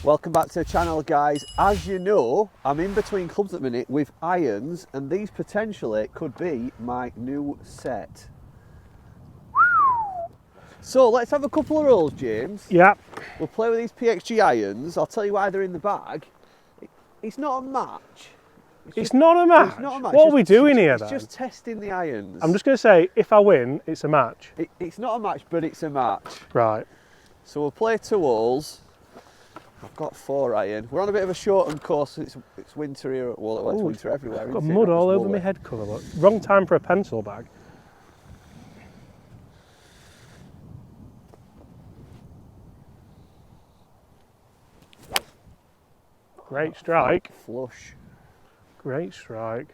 Welcome back to the channel, guys. As you know, I'm in between clubs at the minute with irons, and these potentially could be my new set. So let's have a couple of rolls, James. Yeah. We'll play with these PXG irons. I'll tell you why they're in the bag. It's not a match. It's not a match? It's not a match. What are we doing here then? It's just testing the irons. I'm just going to say, if I win, it's a match. It's not a match, but it's a match. Right. So we'll play 2 holes. I've got 4 iron. We're on a bit of a shortened course. It's winter here. Well, it's winter everywhere. I've got mud all over my head cover. Look. Wrong time for a pencil bag. Great strike. Flush. Great strike.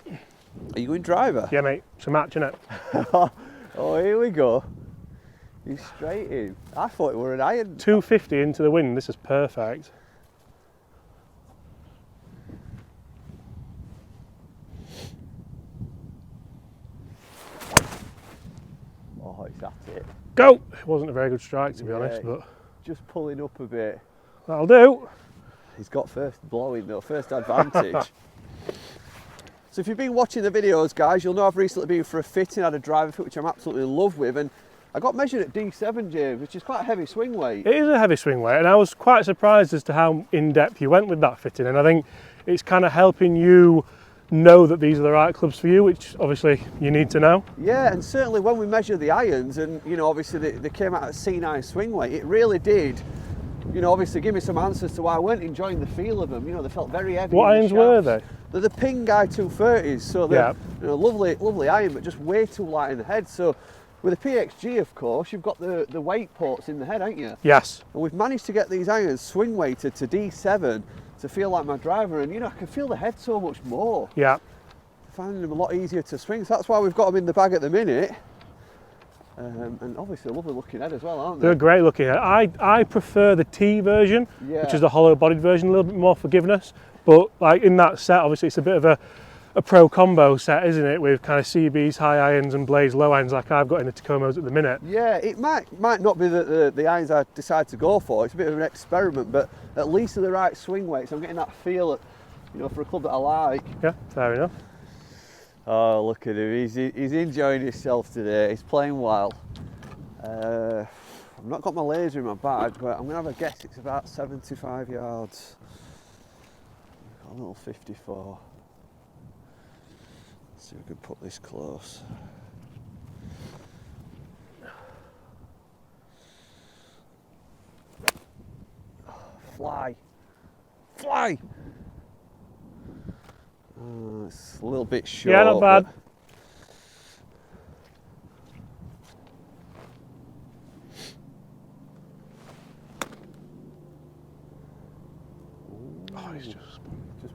Are you going driver? Yeah, mate. It's a match, innit? Oh, here we go. He's straight in. I thought it were an iron. 250 into the wind. This is perfect. Oh, it's at it. Go! It wasn't a very good strike, to be honest, but just pulling up a bit. that'll do. He's got first blowing though, first advantage. So if you've been watching the videos, guys, you'll know I've recently been for a fitting, had a driver fit, which I'm absolutely in love with, and I got measured at D7, James, which is quite a heavy swing weight. It is a heavy swing weight, and I was quite surprised as to how in-depth you went with that fitting, and I think it's kind of helping you know that these are the right clubs for you, which obviously you need to know. Yeah, and certainly when we measured the irons, and you know, obviously they came out at C9 swing weight, it really did, you know, obviously give me some answers to why I weren't enjoying the feel of them. You know, they felt very heavy. What irons were they? They're the PING I230s, so they're you know, lovely iron, but just way too light in the head. So with a PXG, of course, you've got the weight ports in the head, haven't you? Yes. And we've managed to get these irons swing weighted to D7 to feel like my driver, and you know, I can feel the head so much more. Yeah. Finding them a lot easier to swing, so that's why we've got them in the bag at the minute. And obviously a lovely looking head as well, aren't they? They're a great looking head. I prefer the T version, which is the hollow bodied version, a little bit more forgiveness. But like in that set, obviously it's a bit of a pro combo set, isn't it? With kind of CBs, high irons and blades, low irons like I've got in the Tacomas at the minute. Yeah, it might not be the irons I decide to go for. It's a bit of an experiment, but at least they're the right swing weights. I'm getting that feel, you know, for a club that I like. Yeah, fair enough. Oh, look at him. He's enjoying himself today. He's playing well. I've not got my laser in my bag, but I'm going to have a guess it's about 75 yards. Got a little 54. Let's see if we can put this close. Fly! Fly! It's a little bit short. Yeah, not bad. Oh, he's just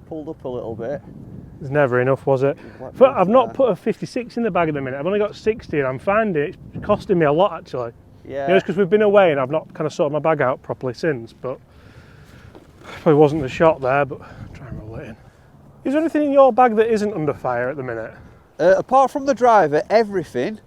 pulled up a little bit. It's never enough, was it? But I've not put a 56 in the bag at the minute. I've only got 60, and I'm finding it's costing me a lot actually. Yeah. You know, it's because we've been away and I've not kind of sorted my bag out properly since. But probably wasn't the shot there. But I'll try and roll it in. Is there anything in your bag that isn't under fire at the minute? Apart from the driver, everything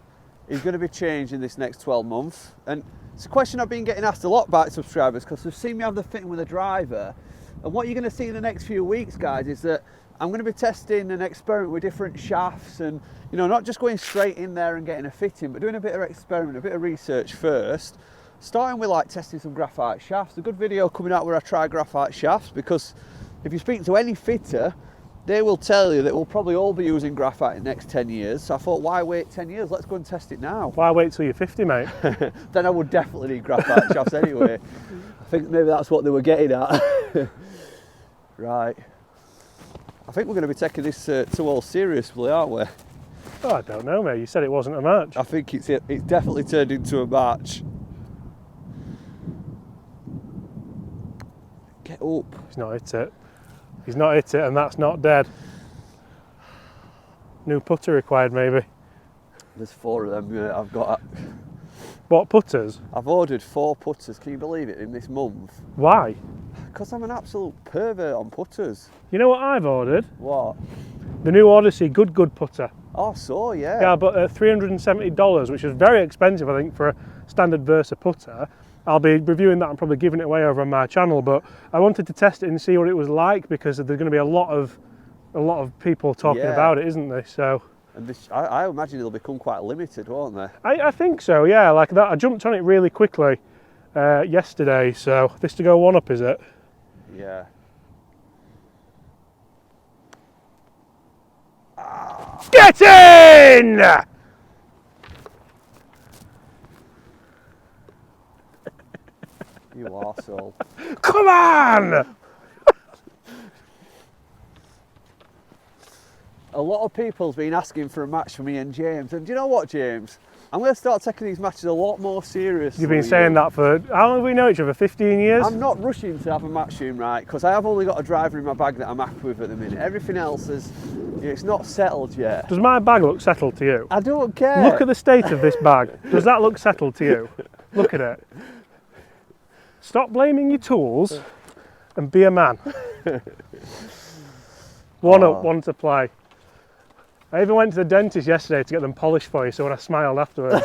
is going to be changed in this next 12 months. And it's a question I've been getting asked a lot by subscribers because they've seen me have the fitting with a driver. And what you're going to see in the next few weeks, guys, is that I'm going to be testing an experiment with different shafts and, you know, not just going straight in there and getting a fitting, but doing a bit of experiment, a bit of research first. Starting with like testing some graphite shafts. A good video coming out where I try graphite shafts, because if you speak to any fitter, they will tell you that we'll probably all be using graphite in the next 10 years. So I thought, why wait 10 years? Let's go and test it now. Why wait till you're 50, mate? Then I would definitely need graphite shafts anyway. I think maybe that's what they were getting at. Right. I think we're going to be taking this 2 holes seriously, aren't we? Oh, I don't know, mate. You said it wasn't a match. I think it's definitely turned into a match. Get up. He's not hit it. He's not hit it, and that's not dead. New putter required, maybe. There's 4 of them I've got. What, putters? I've ordered 4 putters, can you believe it, in this month? Why? Because I'm an absolute pervert on putters. You know what I've ordered? What? The new Odyssey Good putter. Oh, so yeah. Yeah, but $370, which is very expensive, I think, for a standard Versa putter. I'll be reviewing that and probably giving it away over on my channel, but I wanted to test it and see what it was like, because there's going to be a lot of people talking about it, isn't there? So, and this, I imagine it'll become quite limited, won't they? I think so, yeah. Like that, I jumped on it really quickly yesterday. So this to go 1-up, is it? Yeah. Get in! You arsehole. Come on! A lot of people's been asking for a match for me and James, and do you know what, James? I'm going to start taking these matches a lot more seriously. You've been saying that for, how long have we known each other, 15 years? I'm not rushing to have a match soon, right, because I have only got a driver in my bag that I'm happy with at the minute. Everything else is, it's not settled yet. Does my bag look settled to you? I don't care. Look at the state of this bag. Does that look settled to you? Look at it. Stop blaming your tools and be a man. 1-up, 1 to play. I even went to the dentist yesterday to get them polished for you, so when I smiled afterwards,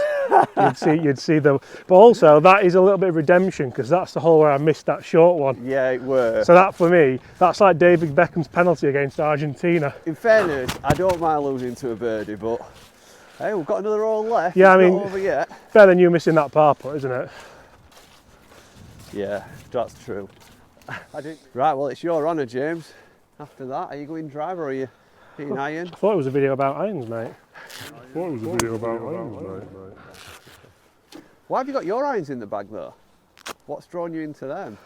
you'd see them. But also, that is a little bit of redemption, because that's the hole where I missed that short one. Yeah, it were. So that, for me, that's like David Beckham's penalty against Argentina. In fairness, I don't mind losing to a birdie, but hey, we've got another hole left. Yeah, it's I mean, not over yet. Better than you missing that par putt, isn't it? Yeah, that's true. Right, well, it's your honour, James. After that, are you going driver or are you hitting iron? I thought it was a video about irons, mate. Why have you got your irons in the bag, though? What's drawn you into them?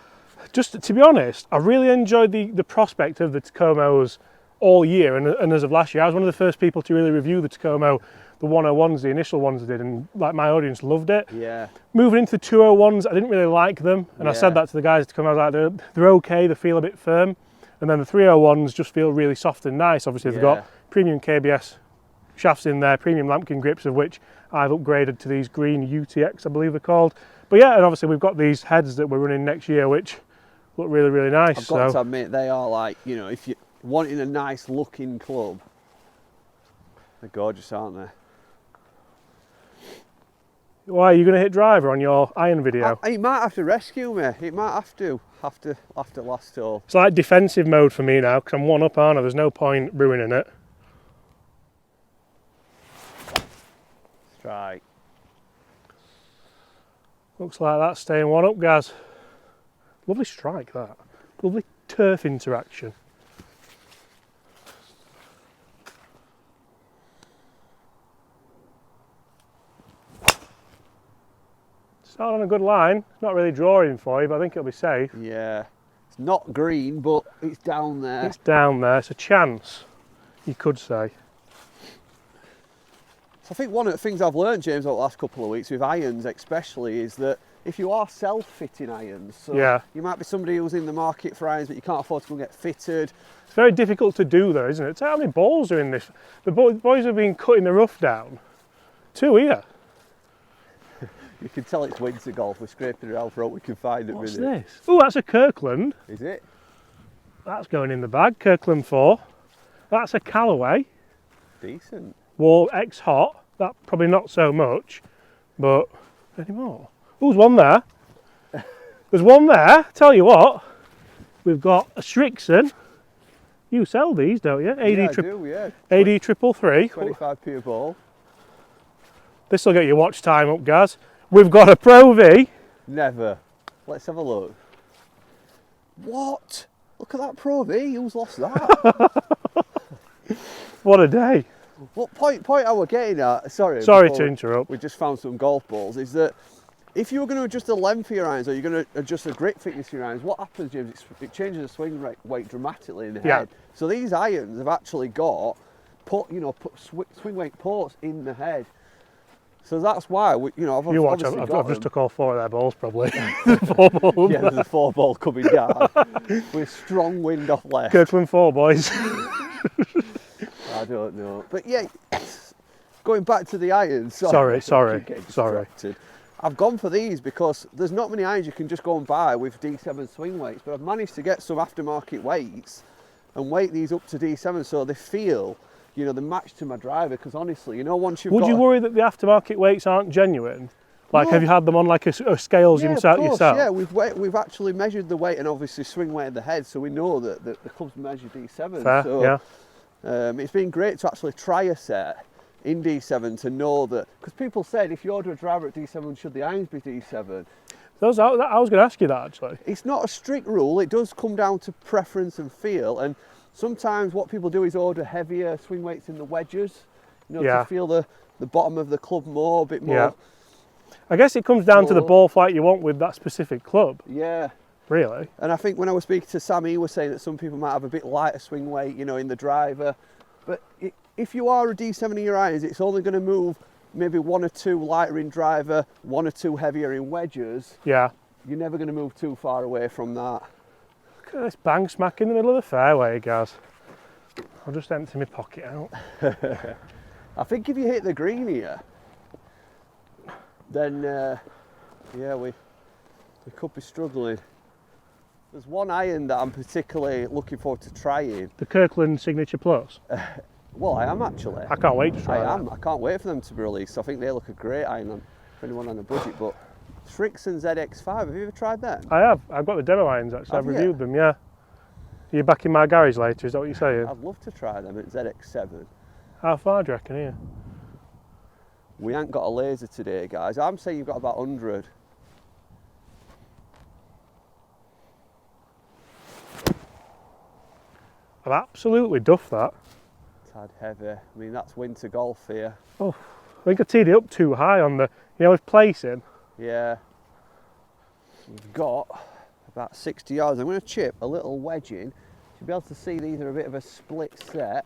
Just to be honest, I really enjoyed the prospect of the Tacomos all year, and as of last year, I was one of the first people to really review the Tacomo, the 101s, the initial ones I did, and like my audience loved it. Yeah. Moving into the 201s, I didn't really like them, and I said that to the guys at Tacoma. I was like, they're okay, they feel a bit firm, and then the 301s just feel really soft and nice. Obviously, they've got premium KBS shafts in there, premium lambkin grips, of which I've upgraded to these green UTX, I believe they're called. But yeah, and obviously we've got these heads that we're running next year, which look really, really nice. I've got to admit, they are like, you know, if you're wanting a nice looking club, they're gorgeous, aren't they? Why, are you going to hit driver on your iron video? He might have to rescue me. It might have to after last hole. It's like defensive mode for me now, because I'm 1-up, aren't I? There's no point ruining it. Strike. Looks like that's staying 1-up, guys. Lovely strike, that. Lovely turf interaction. Started on a good line. It's not really drawing for you, but I think it'll be safe. Yeah. It's not green, but it's down there. It's down there. It's a chance, you could say. So I think one of the things I've learned, James, over the last couple of weeks with irons especially, is that if you are self-fitting irons, so you might be somebody who's in the market for irons but you can't afford to go and get fitted. It's very difficult to do though, isn't it? How many balls are in this? The boys have been cutting the rough down. 2 here. You can tell it's winter golf. We're scraping around for what we can find at What's minute. this? Oh, that's a Kirkland. Is it? That's going in the bag. Kirkland 4. That's a Callaway. Decent. Wall X Hot. That probably not so much, but any more? Oh, there's one there. There's one there. Tell you what, we've got a Strixon. You sell these, don't you? AD, yeah, I do, yeah. AD 333. 25p a ball. This will get your watch time up, guys. We've got a Pro V. Never. Let's have a look. What? Look at that Pro V. Who's lost that? What a day. What point I was getting at, sorry to interrupt. We just found some golf balls, is that if you were going to adjust the length of your irons or you're going to adjust the grip thickness of your irons, what happens, James, it changes the swing weight dramatically in the head. So these irons have actually got swing weight ports in the head. So that's why I've just took all 4 of their balls probably. 4 balls. Yeah, there's a 4 ball coming down with strong wind off left. Kirkland 4, boys. I don't know, but yeah, going back to the irons. Sorry. I've gone for these because there's not many irons you can just go and buy with D7 swing weights, but I've managed to get some aftermarket weights and weight these up to D7 so they feel, you know, the match to my driver. Because honestly, you know, once you've Would you worry that the aftermarket weights aren't genuine? Like, No. have you had them on like a scales Yeah, yourself? of course, yeah. We've actually measured the weight and obviously swing weight of the head, so we know that the club's measured D7. Fair, so, yeah. It's been great to actually try a set in D7 to know that, because people said if you order a driver at D7, should the irons be D7? I was going to ask you that actually. It's not a strict rule, it does come down to preference and feel, and sometimes what people do is order heavier swing weights in the wedges, you know, to feel the bottom of the club more, a bit more. Yeah. I guess it comes down to the ball flight you want with that specific club. Yeah. Really. And I think when I was speaking to Sam, he was saying that some people might have a bit lighter swing weight, you know, in the driver. But if you are a D7 in your irons, it's only going to move maybe 1 or 2 lighter in driver, 1 or 2 heavier in wedges. Yeah. You're never going to move too far away from that. Look at this bang smack in the middle of the fairway, guys. I'll just empty my pocket out. I think if you hit the green here, then yeah, we could be struggling. There's one iron that I'm particularly looking forward to trying. The Kirkland Signature Plus. Well, I am actually. I can't wait to try that. I can't wait for them to be released. I think they look a great iron for anyone on a budget. But Srixon ZX5, have you ever tried them? I have. I've got the demo irons actually. I've reviewed them. Yeah. Are you back in my garage later? Is that what you're saying? I'd love to try them at ZX7. How far do you reckon here? We ain't got a laser today, guys. I'm saying you've got about 100. I've absolutely duffed that. Tad heavy. I mean, that's winter golf here. Oh, I think I teed it up too high on the, you know, with placing. Yeah. We've got about 60 yards. I'm going to chip a little wedge in. You'll be able to see these are a bit of a split set.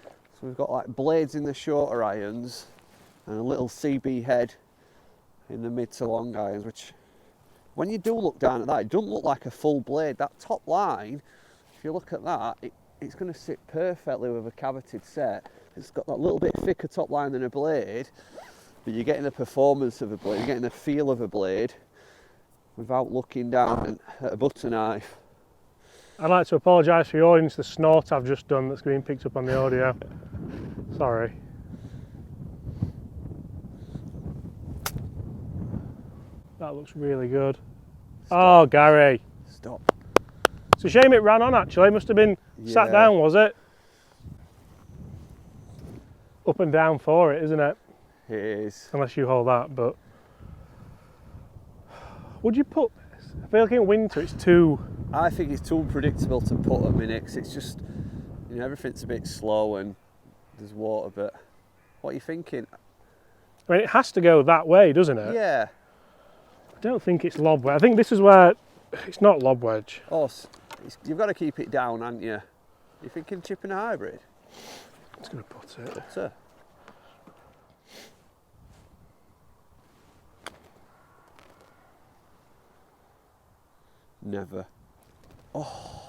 So we've got like blades in the shorter irons and a little CB head in the mid to long irons, which when you do look down at that, it doesn't look like a full blade. That top line, if you look at that, it's going to sit perfectly with a cavited set. It's got that little bit thicker top line than a blade, but you're getting the performance of a blade, you're getting the feel of a blade without looking down at a butter knife. I'd like to apologise for the audience, the snort I've just done that's being picked up on the audio. Sorry. That looks really good. Stop. Oh, Gary. Stop. It's a shame it ran on actually. It must have been sat down, was it? Up and down for it, isn't it? It is. Unless you hold that, but... Would you put this? I feel like in winter it's too... I think it's too unpredictable to put them in it, 'cause it's just, you know, everything's a bit slow and there's water, but what are you thinking? I mean, it has to go that way, doesn't it? Yeah. I don't think it's lob wedge. I think this is where it's not lob wedge. Oh, you've got to keep it down, haven't you? You thinking chipping a hybrid? I'm just going to put it. Butter. Never. Oh.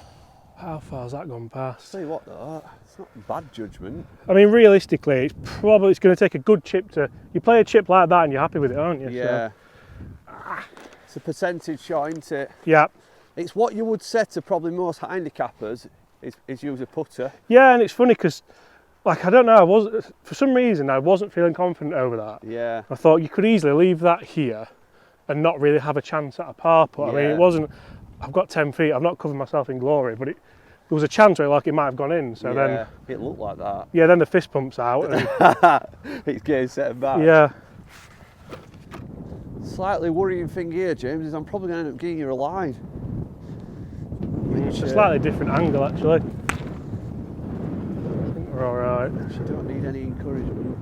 How far's that gone past? Tell you what though, it's not bad judgment. I mean, realistically, it's going to take a good chip to... You play a chip like that and you're happy with it, aren't you? Yeah. So. It's a percentage shot, isn't it? Yeah. It's what you would say to probably most handicappers is use a putter. Yeah, and it's funny because, like, I don't know, for some reason I wasn't feeling confident over that. Yeah. I thought you could easily leave that here and not really have a chance at a par putt. I mean, it wasn't... I've got 10 feet, I've not covered myself in glory, but there was a chance where like it might have gone in, so then... it looked like that. Yeah, then the fist pump's out. And, it's game set and back. yeah. Slightly worrying thing here, James, is I'm probably going to end up getting you a line. It's a slightly different angle, actually. I think we're all right. You don't need any encouragement.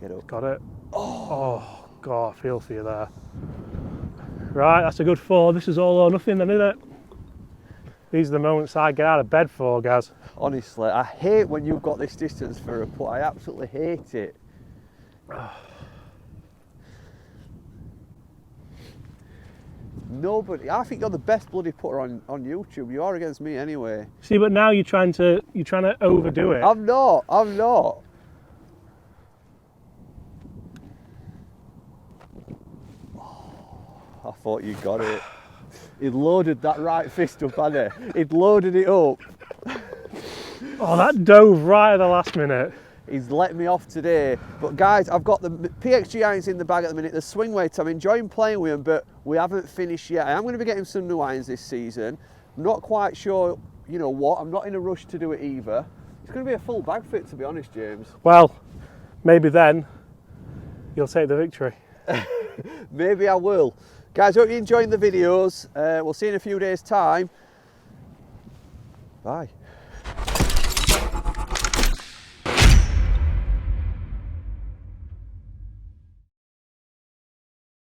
Get up. Got it. Oh, God, I feel for you there. Right, that's a good 4. This is all or nothing then, isn't it? These are the moments I get out of bed for, Gaz. Honestly, I hate when you've got this distance for a putt. I absolutely hate it. Nobody, I think you're the best bloody putter on YouTube. You are against me anyway. See, but now you're trying to overdo it. I'm not. I thought you got it. He'd loaded that right fist up, hadn't he? He'd loaded it up. Oh, that dove right at the last minute. He's letting me off today. But guys, I've got the PXG irons in the bag at the minute, the swing weights. I'm enjoying playing with them, but we haven't finished yet. I am going to be getting some new irons this season. I'm not quite sure, you know what, I'm not in a rush to do it either. It's going to be a full bag fit, to be honest, James. Well, maybe then you'll take the victory. Maybe I will. Guys, hope you're enjoying the videos. We'll see you in a few days' time. Bye.